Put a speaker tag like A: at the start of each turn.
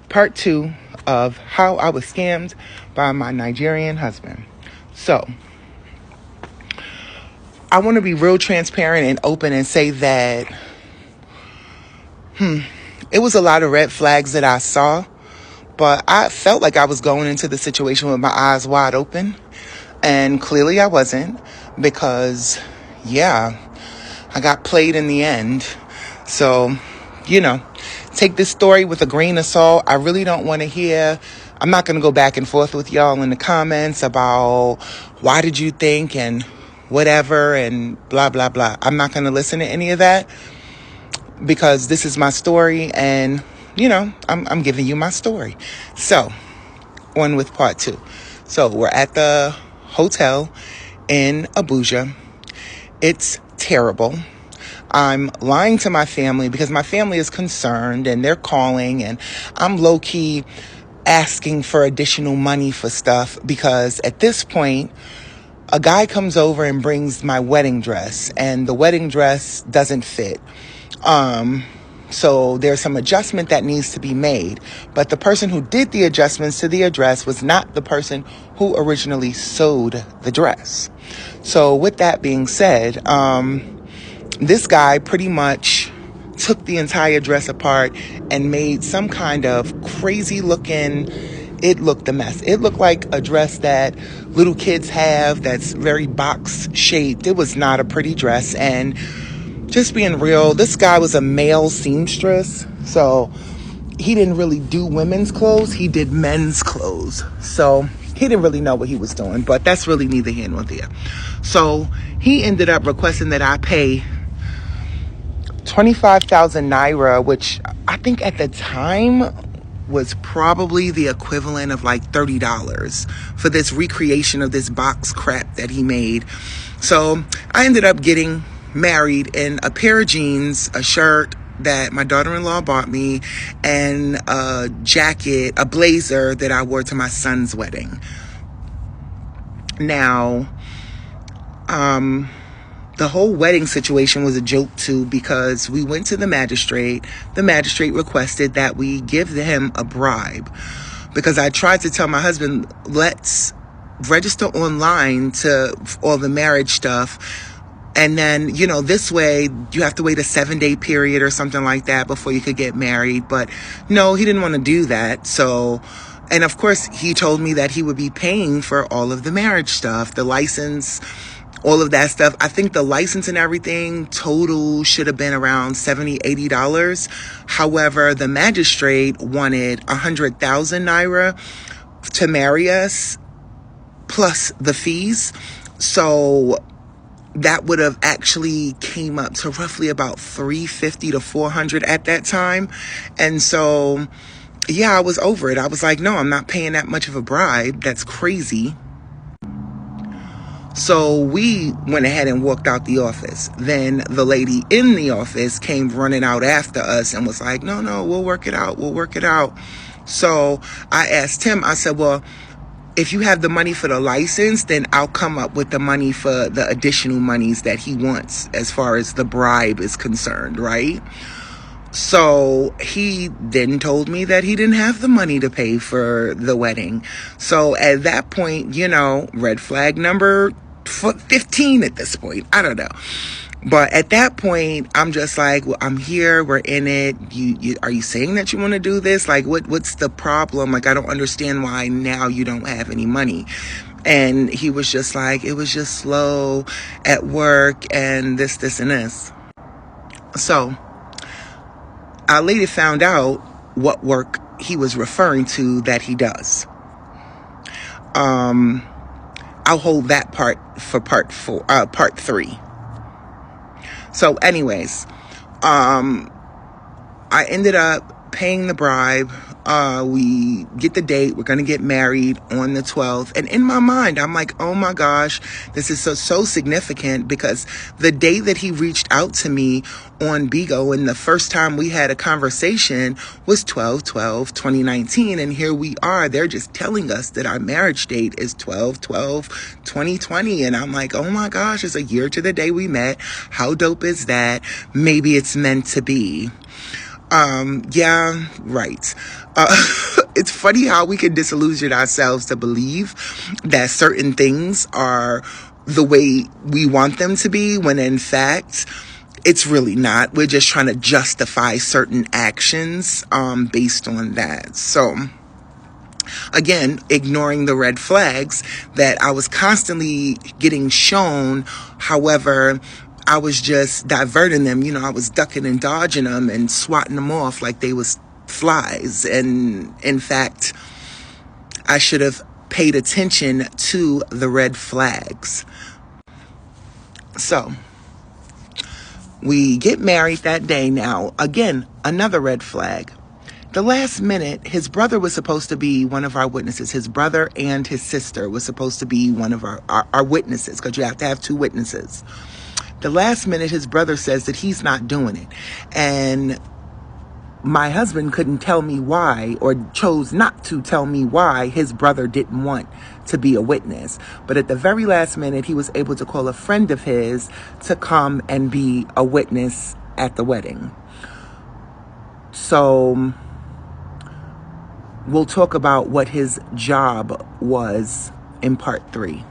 A: part 2 of how I was scammed by my Nigerian husband. So, I want to be real transparent and open and say that it was a lot of red flags that I saw, but I felt like I was going into the situation with my eyes wide open, and clearly I wasn't, because I got played in the end. So, take this story with a grain of salt. I really don't want to hear. I'm not going to go back and forth with y'all in the comments about why did you think and whatever and blah, blah, blah. I'm not going to listen to any of that, because this is my story, and, I'm giving you my story. So, on with part 2. So, we're at the hotel in Abuja. It's terrible. I'm lying to my family because my family is concerned and they're calling, and I'm low-key asking for additional money for stuff, because at this point, a guy comes over and brings my wedding dress, and the wedding dress doesn't fit. So there's some adjustment that needs to be made. But the person who did the adjustments to the dress was not the person who originally sewed the dress. So with that being said, this guy pretty much took the entire dress apart and made some kind of crazy looking, it looked a mess. It looked like a dress that little kids have that's very box shaped. It was not a pretty dress. And just being real, this guy was a male seamstress. So he didn't really do women's clothes. He did men's clothes. So he didn't really know what he was doing, but that's really neither here nor there. So he ended up requesting that I pay 25,000 naira, which I think at the time was probably the equivalent of like $30 for this recreation of this box crap that he made. So I ended up getting married in a pair of jeans, a shirt that my daughter-in-law bought me, and a jacket, a blazer that I wore to my son's wedding. Now, the whole wedding situation was a joke too, because we went to the magistrate. The magistrate requested that we give him a bribe, because I tried to tell my husband, let's register online to all the marriage stuff. And then, this way you have to wait a 7-day period or something like that before you could get married. But no, he didn't want to do that. So, and of course, he told me that he would be paying for all of the marriage stuff, the license, all of that stuff. I think the license and everything total should have been around $70, $80. However, the magistrate wanted 100,000 naira to marry us, plus the fees. So that would have actually came up to roughly about 350 to 400 at that time. And so, I was over it. I was like, no, I'm not paying that much of a bribe. That's crazy. So we went ahead and walked out the office. Then the lady in the office came running out after us and was like, no, we'll work it out. We'll work it out. So I asked him, I said, well, if you have the money for the license, then I'll come up with the money for the additional monies that he wants as far as the bribe is concerned, right? So he then told me that he didn't have the money to pay for the wedding. So at that point, red flag number 15 at this point. I don't know. But at that point, I'm just like, well, I'm here. We're in it. You are you saying that you want to do this? Like, what's the problem? Like, I don't understand why now you don't have any money. And he was just like, it was just slow at work and this, and this. So I later found out what work he was referring to that he does. I'll hold that part for part 3. So anyways, I ended up paying the bribe. We get the date. We're going to get married on the 12th. And in my mind, I'm like, oh my gosh, this is so significant, because the day that he reached out to me on Bigo and the first time we had a conversation was 12/12/2019. And here we are. They're just telling us that our marriage date is 12/12/2020. And I'm like, oh my gosh, it's a year to the day we met. How dope is that? Maybe it's meant to be. Yeah, right. It's funny how we can disillusion ourselves to believe that certain things are the way we want them to be, when in fact, it's really not. We're just trying to justify certain actions, based on that. So, again, ignoring the red flags that I was constantly getting shown. However, I was just diverting them. I was ducking and dodging them and swatting them off like they was flies. And in fact, I should have paid attention to the red flags. So, we get married that day. Now, again, another red flag. The last minute, his brother was supposed to be one of our witnesses. His brother and his sister was supposed to be one of our witnesses, because you have to have two witnesses. The last minute, his brother says that he's not doing it. And my husband couldn't tell me why, or chose not to tell me why his brother didn't want to be a witness. But at the very last minute, he was able to call a friend of his to come and be a witness at the wedding. So we'll talk about what his job was in part 3.